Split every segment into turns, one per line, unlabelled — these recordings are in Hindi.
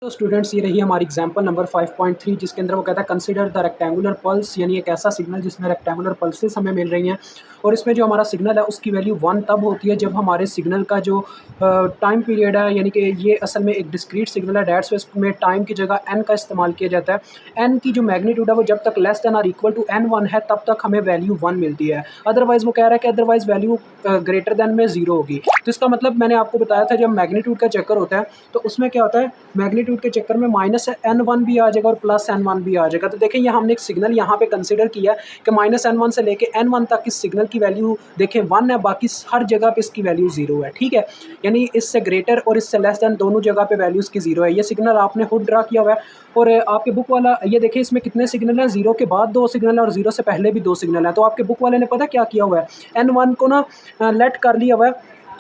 तो स्टूडेंट्स ये रही हमारी एग्जांपल नंबर 5.3 जिसके अंदर वो कहता है कंसीडर द रेक्टेंगुलर पल्स, यानी एक ऐसा सिग्नल जिसमें रेक्टेंगुलर पल्सेस हमें मिल रही हैं और इसमें जो हमारा सिग्नल है उसकी वैल्यू 1 तब होती है जब हमारे सिग्नल का जो टाइम पीरियड है, यानी कि ये असल में एक डिस्क्रीट सिग्नल है, डेट्स इसमें टाइम की जगह एन का इस्तेमाल किया जाता है। एन की जो मैग्नीट्यूड है वो जब तक लेस देन और इक्वल टू n1 है तब तक हमें वैल्यू 1 मिलती है। अदरवाइज़ वो कह रहा है कि अदरवाइज़ वैल्यू ग्रेटर देन में 0 होगी। तो इसका मतलब मैंने आपको बताया था जब मैग्नीट्यूड का चक्कर होता है तो उसमें क्या होता है, मैग्नीट्यूड के चक्कर में -n1 भी आ जाएगा और +n1 भी आ जाएगा। तो देखें ये हमने एक सिग्नल यहाँ पे कंसीडर किया कि -n1 से लेके n1 तक इस सिग्नल की वैल्यू देखें 1 है, बाकी हर जगह पे इसकी वैल्यू 0 है। ठीक है, यानी इससे ग्रेटर और इससे लेस देन दोनों जगह पे वैल्यू इसकी 0 है। ये सिग्नल आपने खुद ड्रा किया हुआ है और आपके बुक वाला ये देखें इसमें कितने सिग्नल हैं, 0 के बाद 2 सिग्नल है और 0 से पहले भी 2 सिग्नल हैं। तो आपके बुक वाले ने पता क्या किया हुआ है, n1 को ना लेट कर लिया हुआ है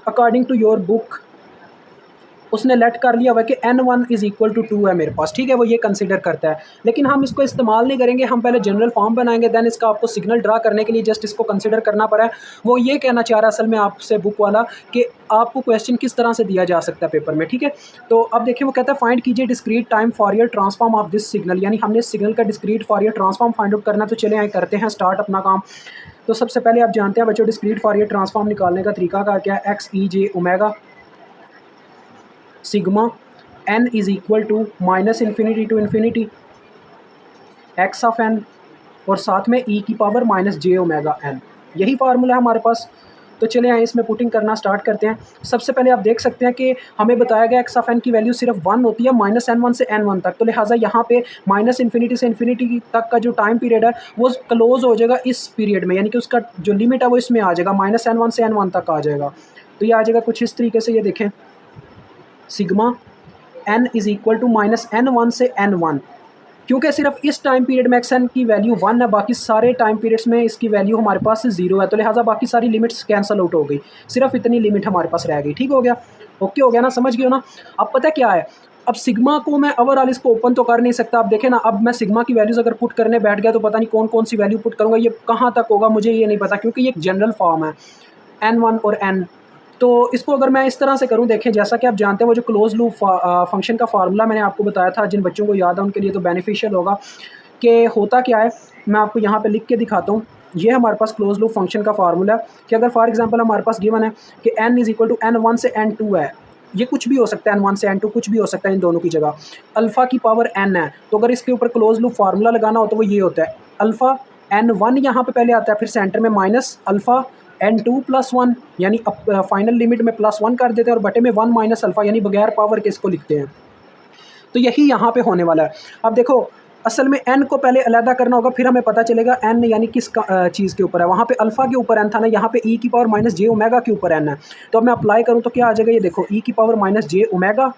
अकॉर्डिंग टू योर बुक, उसने लेट कर लिया हुआ है कि n1 इज़ इक्वल टू 2 है मेरे पास। ठीक है, वो ये कंसीडर करता है, लेकिन हम इसको इस्तेमाल नहीं करेंगे। हम पहले जनरल फॉर्म बनाएंगे, देन इसका आपको सिग्नल ड्रा करने के लिए जस्ट इसको कंसीडर करना पड़ा है। वो ये कहना चाह रहा है असल में आपसे बुक वाला कि आपको क्वेश्चन किस तरह से दिया जा सकता है पेपर में। ठीक है, तो अब देखिए वो कहता है फाइंड कीजिए discrete time फॉरियर transform of this signal, यानी हमने सिग्नल का डिस्क्रीट फॉरियर ट्रांसफॉर्म फाइंड आउट करना। तो चले आए करते हैं स्टार्ट अपना काम। तो सबसे पहले आप जानते हैं बच्चों डिस्क्रीट फॉरियर ट्रांसफॉर्म निकालने का तरीका का क्या है, X E J omega sigma n is equal to -infinity to infinity X of n और साथ में e की पावर -j ओमेगा n, यही फार्मूला है हमारे पास। तो चले आए इसमें पुटिंग करना स्टार्ट करते हैं। सबसे पहले आप देख सकते हैं कि हमें बताया गया एक्स ऑफ n की वैल्यू सिर्फ 1 होती है -n1 से n1 तक, तो लिहाजा यहाँ पे -इन्फिनिटी से इन्फिनिटी तक का जो टाइम पीरियड है वो क्लोज हो जाएगा इस पीरियड में, यानी कि उसका जो लिमिट है वो इसमें आ जाएगा, -n1 से n1 तक आ जाएगा। तो ये आ जाएगा कुछ इस तरीके से, ये देखें sigma n is equal to -n1 से n1, क्योंकि सिर्फ इस टाइम पीरियड में एक्स एन की वैल्यू 1 है, बाकी सारे टाइम पीरियड्स में इसकी वैल्यू हमारे पास 0 है, तो लिहाजा बाकी सारी लिमिट्स कैंसिल आउट हो गई, सिर्फ इतनी लिमिट हमारे पास रह गई। ठीक हो गया, ओके हो गया ना, समझ गए हो ना। अब पता क्या है, अब सिग्मा को मैं ओवरऑल इसको ओपन तो कर नहीं सकता। अब देखें ना, अब मैं सिग्मा की वैल्यूज़ अगर पुट करने बैठ गया तो पता नहीं कौन कौन सी वैल्यू पुट करूँगा, ये कहाँ तक होगा मुझे ये नहीं पता, क्योंकि ये एक जनरल फॉर्म है n1 और n। तो इसको अगर मैं इस तरह से करूं, देखें जैसा कि आप जानते हैं वो जो क्लोज लूप फंक्शन का फार्मूला मैंने आपको बताया था, जिन बच्चों को याद है उनके लिए तो बेनिफिशियल होगा कि होता क्या है। मैं आपको यहाँ पे लिख के दिखाता हूँ। ये हमारे पास क्लोज लूप फंक्शन का फार्मूला है कि अगर फॉर एग्जांपल हमारे पास गिवन है कि n is equal to n1 से n2 है, ये कुछ भी हो सकता है, n1 से n2 कुछ भी हो सकता है, इन दोनों की जगह अल्फ़ा की पावर n है, तो अगर इसके ऊपर क्लोज लूप फार्मूला लगाना हो तो वो ये होता है अल्फ़ा n1 यहाँ पे पहले आता है, फिर सेंटर में माइनस अल्फ़ा n2 प्लस 1, यानी फाइनल लिमिट में +1 कर देते हैं और बटे में 1 माइनस अल्फ़ा, यानी बगैर पावर के इसको लिखते हैं। तो यही यहाँ पे होने वाला है। अब देखो असल में n को पहले अलहदा करना होगा, फिर हमें पता चलेगा n यानी किस चीज़ के ऊपर है। वहाँ पे अल्फ़ा के ऊपर n था ना, यहाँ पे e की पावर -j ओमेगा के ऊपर n है। तो अब मैं अप्लाई करूँ तो क्या आ जाएगा, ये देखो e की पावर -j ओमेगा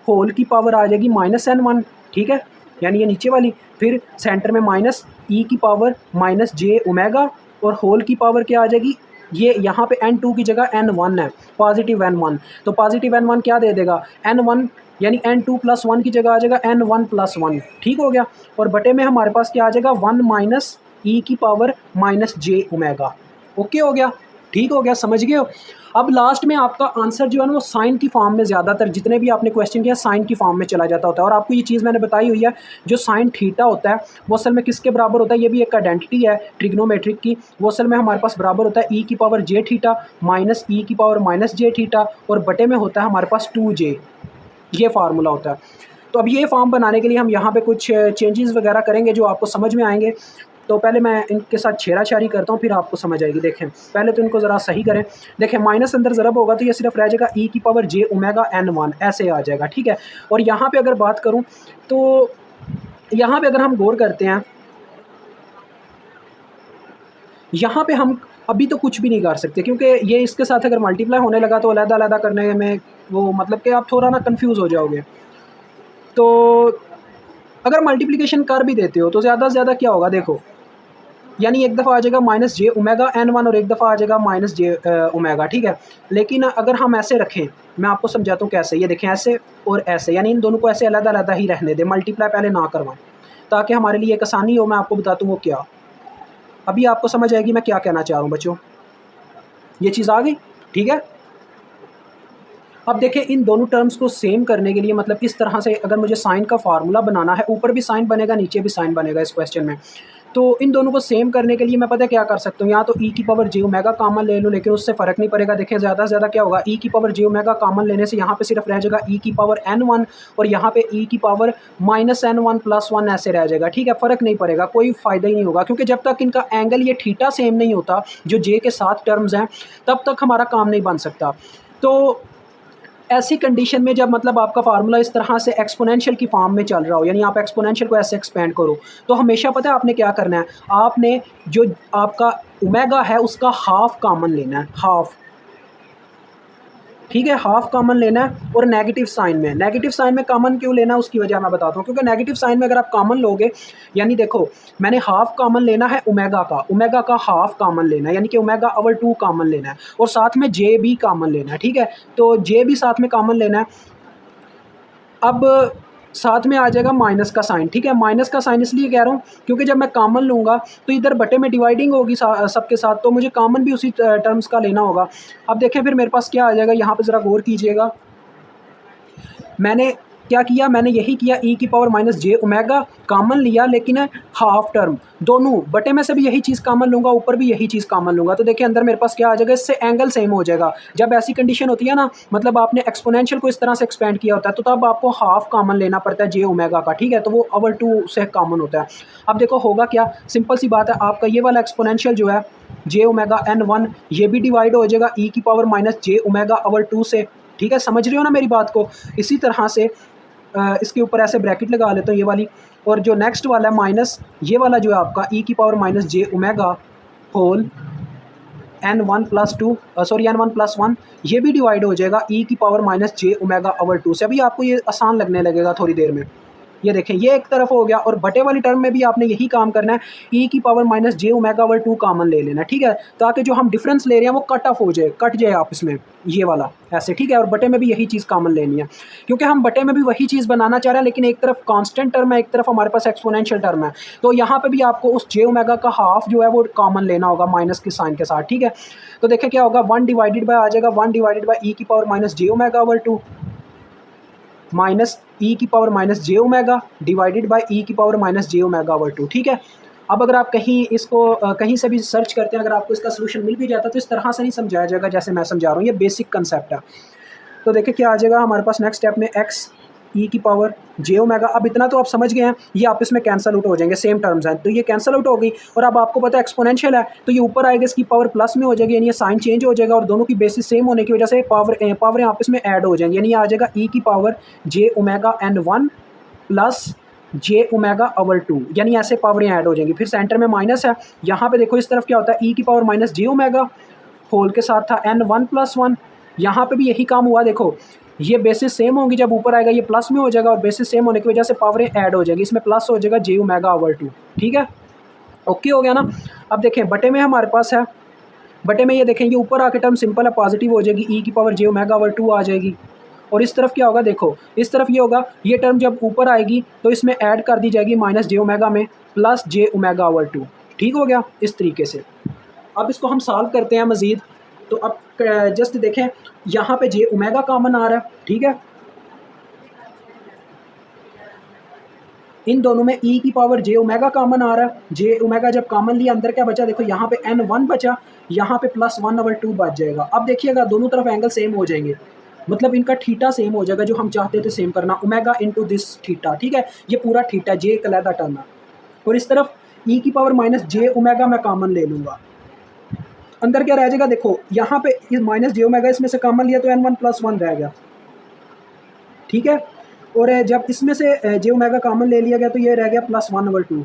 होल की पावर आ जाएगी -n1। ठीक है, यानी ये नीचे वाली, फिर सेंटर में माइनस e की पावर -j ओमेगा और होल की पावर क्या आ जाएगी, ये यहाँ पे n2 की जगह n1 है, पॉजिटिव n1, तो पॉजिटिव n1 क्या दे देगा n1, यानी n2 प्लस 1 की जगह आ जाएगा n1 प्लस 1। ठीक हो गया, और बटे में हमारे पास क्या आ जाएगा 1 माइनस ई की पावर -j ओमेगा। ओके हो गया, ठीक हो गया, समझ गए हो। अब लास्ट में आपका आंसर जो है ना वो साइन की फॉर्म में, ज़्यादातर जितने भी आपने क्वेश्चन किया साइन की फॉर्म में चला जाता होता है। और आपको ये चीज़ मैंने बताई हुई है, जो साइन थीटा होता है वो असल में किसके बराबर होता है, ये भी एक आइडेंटिटी है ट्रिग्नोमेट्रिक की, वो असल में हमारे पास बराबर होता है ई की power j theta minus e की पावर -j थीटा और बटे में होता है हमारे पास 2j, ये फार्मूला होता है। तो अब ये फॉर्म बनाने के लिए हम यहाँ पे कुछ चेंजेस वगैरह करेंगे जो आपको समझ में आएंगे। तो पहले मैं इनके साथ छेड़ाछाड़ी करता हूँ, फिर आपको समझ आएगी। देखें पहले तो इनको ज़रा सही करें। देखें माइनस अंदर ज़रब होगा तो ये सिर्फ रह जाएगा e की पावर j ओमेगा n1, ऐसे आ जाएगा। ठीक है, और यहाँ पे अगर बात करूँ तो यहाँ पे अगर हम गौर करते हैं, यहाँ पे हम अभी तो कुछ भी नहीं कर सकते, क्योंकि ये इसके साथ अगर मल्टीप्लाई होने लगा तो अलग-अलग करने में वो मतलब कि आप थोड़ा ना कंफ्यूज हो जाओगे। तो अगर मल्टीप्लिकेशन कर भी देते हो तो ज़्यादा से ज़्यादा क्या होगा, देखो यानी एक दफ़ा आ जाएगा -j ओमेगा n1 और एक दफ़ा आ जाएगा -j ओमेगा। ठीक है, लेकिन अगर हम ऐसे रखें, मैं आपको समझाता हूँ कैसे, ये देखें ऐसे और ऐसे, यानी इन दोनों को ऐसे अलग-अलग ही रहने दें, मल्टीप्लाई पहले ना करवाएं, ताकि हमारे लिए एक आसानी हो। मैं आपको बताता हूँ वो क्या, अभी आपको समझ आएगी मैं क्या कहना चाह रहा हूँ बच्चों। ये चीज़ आ गई, ठीक है। अब देखिए इन दोनों टर्म्स को सेम करने के लिए मतलब इस तरह से अगर मुझे साइन का फार्मूला बनाना है, ऊपर भी साइन बनेगा नीचे भी साइन बनेगा इस क्वेश्चन में, तो इन दोनों को सेम करने के लिए मैं पता है क्या कर सकता हूँ, यहाँ तो ई की पावर जे ओमेगा कॉमन ले लूँ, लेकिन उससे फ़र्क नहीं पड़ेगा। देखिए ज़्यादा से ज़्यादा क्या होगा, ई की पावर जे ओमेगा कॉमन लेने से यहाँ पे सिर्फ रह जाएगा ई की पावर n1 और यहाँ पे ई की पावर -n1 + 1 ऐसे रह जाएगा। ठीक है, फ़र्क नहीं पड़ेगा, कोई फ़ायदा ही नहीं होगा, क्योंकि जब तक इनका एंगल ये थीटा सेम नहीं होता जो जे के साथ टर्म्स हैं, तब तक हमारा काम नहीं बन सकता। तो ऐसी कंडीशन में जब मतलब आपका फार्मूला इस तरह से एक्सपोनेंशियल की फॉर्म में चल रहा हो, यानी आप एक्सपोनेंशियल को ऐसे एक्सपेंड करो, तो हमेशा पता है आपने क्या करना है, आपने जो आपका ओमेगा है उसका हाफ कॉमन लेना है, हाफ। ठीक है, हाफ कॉमन लेना है। और नेगेटिव साइन में कॉमन क्यों लेना है उसकी वजह मैं बताता हूँ, क्योंकि नेगेटिव साइन में अगर आप कॉमन लोगे, यानी देखो मैंने हाफ कॉमन लेना है ओमेगा का हाफ कॉमन लेना है, यानी कि ओमेगा/2 कॉमन लेना है, और साथ में जे भी कॉमन लेना है। ठीक है, तो जे भी साथ में कॉमन लेना है। अब साथ में आ जाएगा माइनस का साइन। ठीक है, माइनस का साइन इसलिए कह रहा हूँ क्योंकि जब मैं कॉमन लूँगा तो इधर बटे में डिवाइडिंग होगी सबके साथ, तो मुझे कॉमन भी उसी टर्म्स का लेना होगा। अब देखें फिर मेरे पास क्या आ जाएगा, यहाँ पे ज़रा गौर कीजिएगा। मैंने क्या किया, मैंने यही किया, ई की पावर -j ओमेगा कॉमन लिया, लेकिन हाफ टर्म दोनों बटे में से भी यही चीज़ कॉमन लूँगा, ऊपर भी यही चीज़ कॉमन लूँगा, तो देखिए अंदर मेरे पास क्या आ जाएगा, इससे एंगल सेम हो जाएगा। जब ऐसी कंडीशन होती है ना, मतलब आपने एक्सपोनेंशियल को इस तरह से एक्सपेंड किया होता है, तो तब आपको हाफ कॉमन लेना पड़ता है जे ओमेगा का। ठीक है, तो वो /2 से कॉमन होता है। अब देखो होगा क्या, सिंपल सी बात है, आपका ये वाला एक्सपोनेंशियल जो है जे ओमेगा n1, ये भी डिवाइड हो जाएगा ई की पावर -j ओमेगा/2 से। ठीक है, समझ रहे हो ना मेरी बात को। इसी तरह से इसके ऊपर ऐसे ब्रैकेट लगा लेता हूँ ये वाली, और जो नेक्स्ट वाला है माइनस ये वाला जो है आपका ई की power -j omega whole n1 + 1, ये भी डिवाइड हो जाएगा ई की पावर -j ओमेगा/2 से। अभी आपको ये आसान लगने लगेगा थोड़ी देर में। ये देखें, ये एक तरफ हो गया, और बटे वाली टर्म में भी आपने यही काम करना है, ई की पावर -j ओमेगा/2 कॉमन ले लेना। ठीक है, ताकि जो हम डिफरेंस ले रहे हैं वो कट ऑफ हो जाए, कट जाए आपस में, ये वाला ऐसे। ठीक है, और बटे में भी यही चीज़ कॉमन लेनी है, क्योंकि हम बटे में भी वही चीज़ बनाना चाह रहे हैं, लेकिन एक तरफ कांस्टेंट टर्म है, एक तरफ हमारे पास एक्सपोनेंशियल टर्म है, तो यहाँ पे भी आपको उस j ओमेगा का हाफ जो है वो कॉमन लेना होगा माइनस के साइन के साथ। ठीक है, तो देखें क्या होगा, 1 डिवाइडेड बाय आ जाएगा 1 डिवाइडेड बाय ई की power -j omega minus e की power -j omega divided by e की पावर -j ओमेगा/2। ठीक है, अब अगर आप कहीं इसको कहीं से भी सर्च करते हैं, अगर आपको इसका सोल्यूशन मिल भी जाता है, तो इस तरह से नहीं समझाया जाएगा जैसे मैं समझा रहा हूँ, ये बेसिक कंसेप्ट है। तो देखिए क्या आ जाएगा हमारे पास नेक्स्ट स्टेप में, x ई की पावर j ओमेगा। अब इतना तो आप समझ गए हैं, ये आपस में कैंसल आउट हो जाएंगे, सेम टर्म्स हैं, तो ये कैंसल आउट हो गई। और अब आपको पता है एक्सपोनेंशियल है, तो ये ऊपर आएगा, इसकी पावर प्लस में हो जाएगी, यानी ये साइन चेंज हो जाएगा, और दोनों की बेसिस सेम होने की वजह से पावरें आपस में ऐड हो जाएंगी, यानी ये आ जाएगा ई की power j omega n1 + j ओमेगा/2, यानी ऐसे पावरें ऐड हो जाएंगी। फिर सेंटर में माइनस है, यहाँ पे देखो इस तरफ क्या होता है, ई की पावर -j ओमेगा होल के साथ था n1 + 1, यहाँ पे भी यही काम हुआ। देखो ये बेसिस सेम होंगी, जब ऊपर आएगा ये प्लस में हो जाएगा, और बेसिस सेम होने की वजह से पावरें ऐड हो जाएगी, इसमें प्लस हो जाएगा j ओमेगा/2। ठीक है, ओके हो गया ना। अब देखें बटे में हमारे पास है, बटे में ये देखें, ये ऊपर आके टर्म सिंपल है, पॉजिटिव हो जाएगी, ई की पावर j ओमेगा/2 आ जाएगी, और इस तरफ क्या होगा, देखो इस तरफ ये होगा, ये टर्म जब ऊपर आएगी तो इसमें ऐड कर दी जाएगी -j ओमेगा में प्लस j ओमेगा/2। ठीक हो गया इस तरीके से। अब इसको हम सॉल्व करते हैं मज़ीद, तो अब जस्ट देखें, यहाँ पे j ओमेगा कॉमन आ रहा है। ठीक है, इन दोनों में e की पावर j ओमेगा कॉमन आ रहा है, j ओमेगा जब कॉमन लिया, अंदर क्या बचा, देखो यहाँ पे n1 बचा, यहाँ पे +1/2 बच जाएगा। अब देखिएगा दोनों तरफ एंगल सेम हो जाएंगे, मतलब इनका थीटा सेम हो जाएगा, जो हम चाहते थे सेम करना, ओमेगा इंटू दिस थीटा। ठीक है, ये पूरा थीटा, j एक अलहदा टर्म है, और इस तरफ e की पावर -j ओमेगा मैं कॉमन ले लूँगा। अंदर क्या रह जाएगा, देखो यहाँ पे इस -j ओमेगा इसमें से कॉमन लिया तो n1 + 1 रह गया। ठीक है, और जब इसमें से j ओमेगा कॉमन ले लिया गया तो ये रह गया +1/2।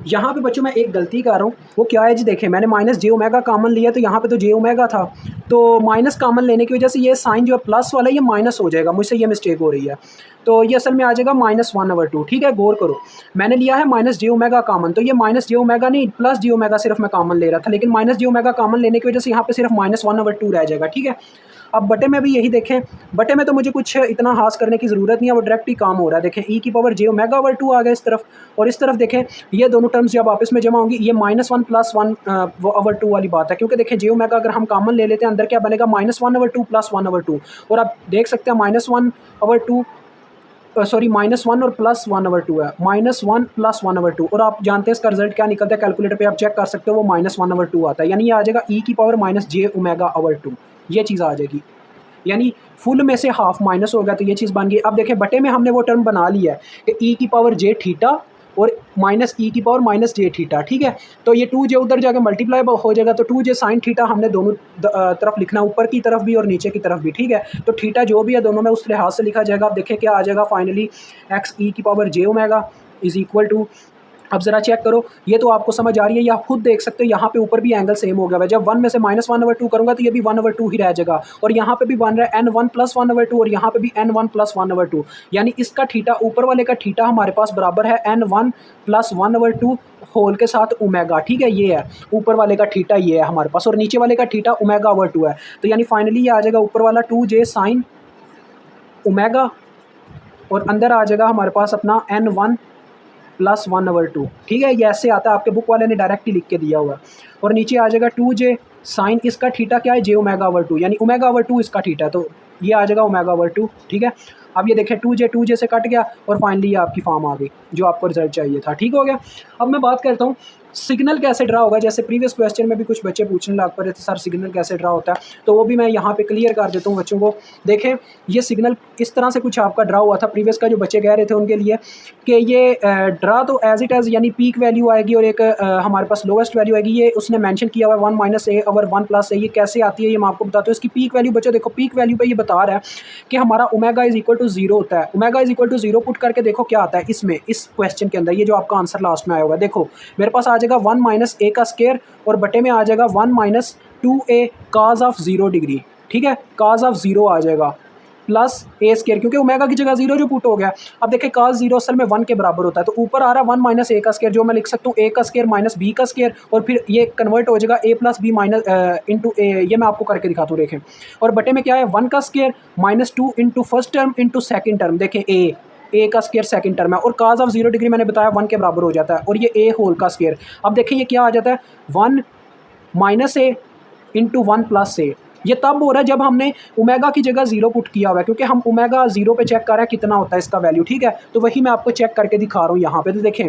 यहाँ पे बच्चों मैं एक गलती कर रहा हूँ, वो क्या है जी, देखें मैंने -j ओमेगा कॉमन लिया, तो यहाँ पे तो j ओमेगा था, तो माइनस कॉमन लेने की वजह से ये साइन जो है प्लस वाला ये माइनस हो जाएगा, मुझसे ये मिस्टेक हो रही है, तो ये असल में आ जाएगा -1/2। ठीक है, गौर करो, मैंने लिया है -j ओमेगा कॉमन, तो ये -j ओमेगा नहीं +j ओमेगा सिर्फ मैं कॉमन ले रहा था, लेकिन -j ओमेगा कॉमन लेने की वजह से यहाँ पे सिर्फ -1/2 रह जाएगा। ठीक है, अब बटे में भी यही देखें, बटे में तो मुझे कुछ इतना हास करने की ज़रूरत नहीं है, वो डायरेक्ट ही काम हो रहा है। देखें ई की पावर जे ओमेगा ओवर 2 आ गया इस तरफ, और इस तरफ देखें ये दोनों टर्म्स जब आपस में जमा होंगी, ये -1 + 1 वो ओवर 2 वाली बात है, क्योंकि देखें जे ओमेगा अगर हम कॉमन ले लेते हैं अंदर क्या बनेगा -1 ओवर 2 + 1 ओवर 2, और आप देख सकते हैं -1 ओवर 2 सॉरी -1 और +1 ओवर 2 है, -1 + 1 ओवर 2, और आप जानते हैं इसका रिजल्ट क्या निकलता है, कैलकुलेटर पे आप चेक कर सकते हो, वो -1 ओवर 2 आता है, यानी ये आ जाएगा ई की पावर -j ओमेगा ओवर 2, ये चीज़ आ जाएगी, यानी फुल में से हाफ माइनस हो गया, तो ये चीज़ बन गई। अब देखें बटे में हमने वो टर्म बना लिया है कि ई की पावर जे थीटा और माइनस ई की पावर -j थीटा, ठीक है। तो ये 2j उधर जाके मल्टीप्लाई हो जाएगा, तो 2j साइन थीटा हमने दोनों तरफ लिखना, ऊपर की तरफ भी और नीचे की तरफ भी, ठीक है। तो थीटा जो भी है दोनों में उस लिहाज से लिखा जाएगा। अब देखें क्या आ जाएगा फाइनली, एक्स ई की power J omega is equal to, अब ज़रा चेक करो, ये तो आपको समझ आ रही है, ये आप खुद देख सकते हो, यहाँ पे ऊपर भी एंगल सेम हो गया है। जब 1 में से -1 ओवर 2 करूँगा तो ये भी 1 ओवर 2 ही रह जाएगा, और यहाँ पे भी बन रहा है n1 + 1 ओवर 2, और यहाँ पे भी n1 + 1 ओवर 2, यानी इसका थीटा, ऊपर वाले का थीटा हमारे पास बराबर है n1 + 1 ओवर 2 होल के साथ ओमेगा, ठीक है। ये है ऊपर वाले का थीटा, ये है हमारे पास, और नीचे वाले का थीटा ओमेगा ओवर 2 है। तो यानी फाइनली ये आ जाएगा ऊपर वाला 2j साइन ओमेगा, और अंदर आ जाएगा हमारे पास अपना n1 + 1 ओवर 2, ठीक है। ये ऐसे आता है, आपके बुक वाले ने डायरेक्ट ही लिख के दिया हुआ है, और नीचे आ जाएगा 2j साइन, इसका थीटा क्या है, j ओमेगा ओवर 2, यानी ओमेगा ओवर 2 इसका थीटा, तो ये आ जाएगा ओमेगा ओवर 2, ठीक है। अब ये देखें 2j से कट गया, और फाइनली ये आपकी फॉर्म आ गई जो आपको रिजल्ट चाहिए था, ठीक हो गया। अब मैं बात करता हूँ सिग्नल कैसे ड्रा होगा। जैसे प्रीवियस क्वेश्चन में भी कुछ बच्चे पूछने लग पड़े थे सर सिग्नल कैसे ड्रा होता है, तो वो भी मैं यहाँ पे क्लियर कर देता हूँ बच्चों को। देखें ये सिग्नल इस तरह से कुछ आपका ड्रा हुआ था प्रीवियस का, जो बच्चे कह रहे थे उनके लिए कि ये ड्रा तो एज इट एज, यानी पीक वैल्यू आएगी और एक हमारे पास लोवेस्ट वैल्यू आएगी। ये उसने मेंशन किया हुआ है 1 - a ओवर 1 + a, ये कैसे आती है ये मैं आपको बताता हूँ। इसकी पीक वैल्यू बच्चों देखो, पीक वैल्यू पे ये बता रहा है कि हमारा ओमेगा इज इक्वल टू 0 होता है। Omega is equal to 0 put करके देखो क्या आता है इसमें, इस क्वेश्चन के अंदर, ये जो आपका आंसर लास्ट में आया होगा, देखो मेरे पास आ जाएगा 1 - a का स्क्वायर, और बटे में आ जाएगा 1 - 2a cos ऑफ 0 डिग्री, ठीक है। cos ऑफ 0 आ जाएगा प्लस a स्क्वायर, क्योंकि ओमेगा की जगह 0 जो पुट हो गया। अब देखें cos 0 असल में 1 के बराबर होता है, तो ऊपर आ रहा है 1 - a का स्क्वायर, जो मैं लिख सकता हूँ a का स्क्वायर - b का स्क्वायर, और फिर ये कन्वर्ट हो जाएगा a + b इंटू a, ये मैं आपको करके दिखाता हूँ। देखें, और बटे में क्या है 1 का square -2 into first term into second term, देखें a का स्क्वायर सेकंड टर्म है, और cos ऑफ 0 डिग्री मैंने बताया 1 के बराबर हो जाता है, और ये a होल का स्क्वायर। अब देखिए ये क्या आ जाता है 1 - a इंटू 1 + a, ये तब हो रहा है जब हमने ओमेगा की जगह 0 पुट किया हुआ है, क्योंकि हम ओमेगा 0 पे चेक कर रहे हैं कितना होता है इसका वैल्यू, ठीक है। तो वही मैं आपको चेक करके दिखा रहा हूँ यहाँ पे। तो देखें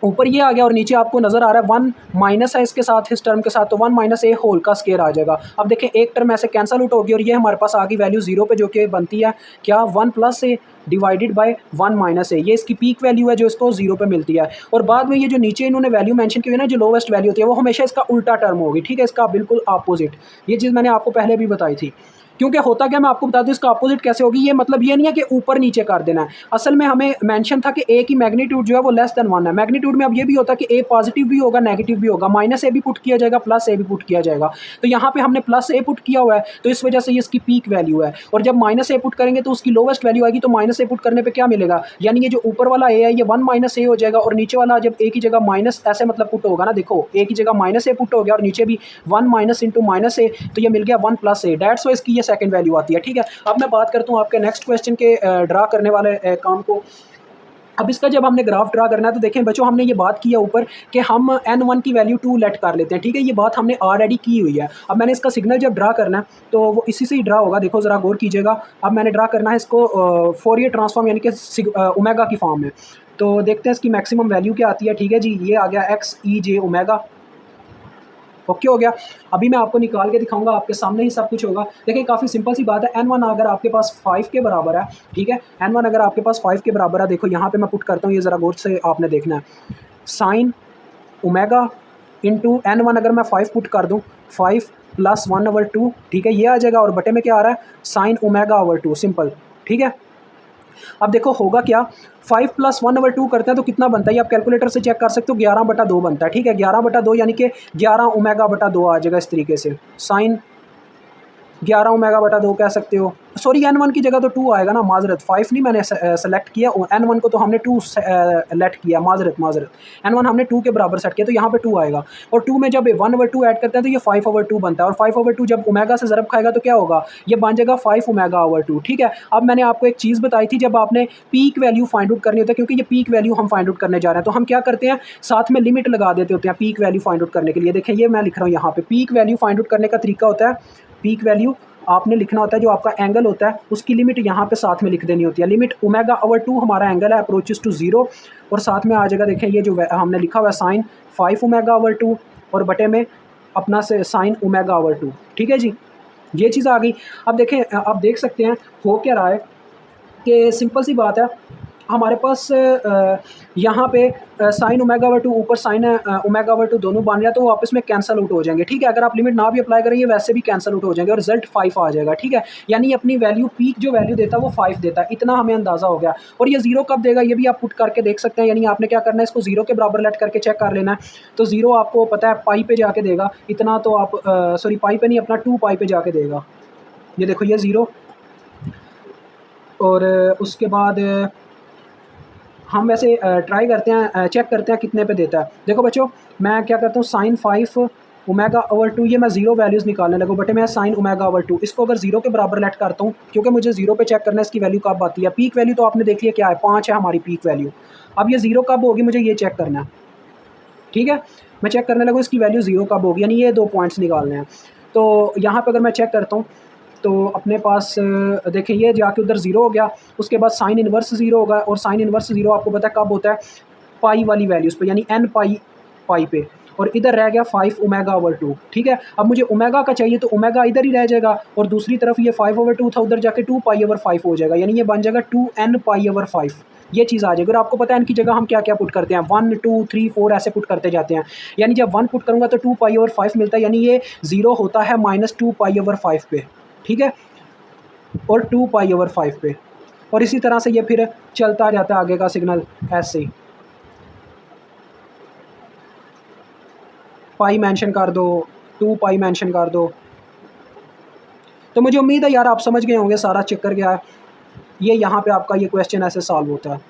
ऊपर ये आ गया, और नीचे आपको नज़र आ रहा है 1 माइनस है इसके साथ, इस टर्म के साथ, तो 1 - a होल का स्क्वायर आ जाएगा। अब देखें एक टर्म ऐसे कैंसल आउट होगी, और ये हमारे पास आ गई वैल्यू 0 पे, जो कि बनती है क्या 1 + a डिवाइडेड बाय 1 - a, ये इसकी पीक वैल्यू है जो इसको 0 पे मिलती है। और बाद में ये जो नीचे इन्होंने वैल्यू मेंशन की हुई है ना, जो लोवेस्ट वैल्यू होती है, वो हमेशा इसका उल्टा टर्म होगी, ठीक है, इसका बिल्कुल अपोजिट। ये चीज़ मैंने आपको पहले भी बताई थी, क्योंकि होता क्या, मैं आपको बता दूं इसका अपोजिट कैसे होगी। ये मतलब ये नहीं है कि ऊपर नीचे कर देना है, असल में हमें मेंशन था कि a की मैग्नीट्यूड जो है वो लेस देन 1 है। मैग्नीट्यूड में अब ये भी होता है कि a पॉजिटिव भी होगा नेगेटिव भी होगा, -a भी पुट किया जाएगा +a भी पुट किया जाएगा। तो यहाँ पे हमने +a पुट किया हुआ है, तो इस वजह से ये इसकी पीक वैल्यू है, और जब -a पुट करेंगे तो उसकी लोवेस्ट वैल्यू आएगी। तो -a पुट करने पर क्या मिलेगा, यानी ये जो ऊपर वाला a है ये 1 - a हो जाएगा, और नीचे वाला जब a की जगह माइनस ऐसे मतलब पुट होगा ना, देखो a की जगह -a पुट हो गया, और नीचे भी 1 माइनस इंटू -a, तो ये मिल गया 1 + a, डेट्स वाई इसकी ये सेकंड वैल्यू आती है, ठीक है। अब मैं बात करता हूँ आपके नेक्स्ट क्वेश्चन के ड्रा करने वाले काम को। अब इसका जब हमने ग्राफ ड्रा करना है, तो देखें बच्चों हमने ये बात की है ऊपर कि हम n1 की वैल्यू 2 लेट कर लेते हैं, ठीक है। ये बात हमने ऑलरेडी की हुई है। अब मैंने इसका सिग्नल जब ड्रा करना है तो वो इसी से ही ड्रा होगा, देखो ज़रा गौर कीजिएगा। अब मैंने ड्रा करना है इसको फोरियर ट्रांसफॉर्म यानी कि ओमेगा की फॉर्म में। तो देखते हैं इसकी मैक्सिमम वैल्यू क्या आती है, ठीक है जी। ये आ गया x E J omega, okay हो गया। अभी मैं आपको निकाल के दिखाऊंगा, आपके सामने ही सब कुछ होगा। देखिए काफ़ी सिंपल सी बात है, n1 अगर आपके पास 5 के बराबर है, ठीक है, n1 अगर आपके पास 5 के बराबर है, देखो यहाँ पे मैं पुट करता हूँ, ये ज़रा गौर से आपने देखना है। साइन ओमेगा इंटू n1 अगर मैं 5 पुट कर दूँ, 5 + 1 ओवर 2, ठीक है, ये आ जाएगा, और बटे में क्या आ रहा है साइन ओमेगा ओवर 2, सिंपल, ठीक है। अब देखो होगा क्या, 5 + 1 ओवर 2 करते हैं तो कितना बनता है, ये आप कैलकुलेटर से चेक कर सकते हो, 11/2 बनता है, ठीक है। 11/2 यानी कि 11 ओमेगा/2 आ जाएगा इस तरीके से, साइन 11 ओमेगा बटा 2 कह सकते हो। सॉरी n1 की जगह तो 2 आएगा ना, माजरत 5 नहीं मैंने सेलेक्ट किया, n1 को तो हमने 2 सेलेक्ट किया, माजरत n1 हमने 2 के बराबर सेट किया, तो यहाँ पे 2 आएगा। और 2 में जब 1/2 ऐड करते हैं तो ये 5/2 बनता है, और 5/2 जब ओमेगा से ज़रब खाएगा तो क्या होगा, ये बन जाएगा 5 ओमेगा/2। ठीक है, अब मैंने आपको एक चीज़ बताई थी, जब आपने पीक वैल्यू फाइंड आउट करनी होती है, क्योंकि ये पीक वैल्यू हम फाइंड आउट करने जा रहे हैं, तो हम क्या करते हैं, साथ में लिमिट लगा देते होते हैं पीक वैल्यू फाइंड आउट करने के लिए। देखें ये मैं लिख रहा हूँ यहाँ पे, पीक वैल्यू फाइंड आउट करने का तरीका होता है, पीक वैल्यू आपने लिखना होता है, जो आपका एंगल होता है उसकी लिमिट यहाँ पे साथ में लिख देनी होती है। लिमिट ओमेगा/2 हमारा एंगल है, अप्रोचेस टू 0, और साथ में आ जाएगा, देखें ये जो हमने लिखा हुआ है साइन 5 ओमेगा/2 और बटे में अपना से साइन ओमेगा/2। ठीक है जी, ये चीज़ आ गई। अब देखें, आप देख सकते हैं हो क्या रहा है कि सिंपल सी बात है, हमारे पास यहाँ पे साइन ओमेगा/2 ऊपर साइन ओमेगा/2 दोनों बन रहा है, तो वो आपस में कैंसल आउट हो जाएंगे। ठीक है, अगर आप लिमिट ना भी अप्लाई करें, ये वैसे भी कैंसल आउट हो जाएंगे और रिजल्ट 5 आ जाएगा। ठीक है, यानी अपनी वैल्यू पीक जो वैल्यू देता है वो 5 देता है, इतना हमें अंदाज़ा हो गया। और ये 0 कब देगा, ये भी आप पुट करके देख सकते हैं, यानी आपने क्या करना है, इसको 0 के बराबर लेट करके चेक कर लेना है। तो 0 आपको पता है पाई पे जाके देगा, इतना तो आप सॉरी पाई पे नहीं, अपना 2 पाई पे जाके देगा। ये देखो ये 0, और उसके बाद हम वैसे ट्राई करते हैं, चेक करते हैं कितने पे देता है। देखो बच्चों, मैं क्या करता हूँ, साइन 5 ओमेगा/2, ये मैं 0 वैल्यूज़ निकालने लगूँ, बटे मैं साइन ओमेगा/2 इसको अगर 0 के बराबर लेट करता हूँ, क्योंकि मुझे 0 पे चेक करना है इसकी वैल्यू कब आती है। पीक वैल्यू तो आपने देख लिया क्या है, 5 है हमारी पीक वैल्यू। अब ये 0 कब होगी, मुझे ये चेक करना है। ठीक है, मैं चेक करने लगूँ इसकी वैल्यू 0 कब होगी, यानी ये 2 पॉइंट्स निकालने हैं। तो यहाँ पर अगर मैं चेक करता हूँ, तो अपने पास देखें ये जाके उधर 0 हो गया, उसके बाद साइन इन्वर्स 0 होगा, और साइन इन्वर्स 0 आपको पता है कब होता है, पाई वाली वैल्यूज़ पे, यानी n पाई पे, और इधर रह गया 5 ओमेगा/2। ठीक है, अब मुझे ओमेगा का चाहिए, तो ओमेगा इधर ही रह जाएगा, और दूसरी तरफ ये 5/2 था, उधर जाके 2 पाई/5 हो जाएगा, यानी ये बन जाएगा 2n पाई/5। ये चीज़ आ जाएगी। और आपको पता है इनकी जगह हम क्या क्या पुट करते हैं, 1 2 3 4 ऐसे पुट करते जाते हैं, यानी जब 1 पुट करूँगा तो 2 पाई/5 मिलता है, यानी ये 0 होता है -2 पाई/5 पे। ठीक है, और 2 पाई/5 पे, और इसी तरह से ये फिर चलता जाता है आगे का सिग्नल ऐसे ही। पाई मेंशन कर दो, 2 पाई मेंशन कर दो। तो मुझे उम्मीद है यार आप समझ गए होंगे सारा चक्कर क्या है। ये यहाँ पे आपका ये क्वेश्चन ऐसे सॉल्व होता है।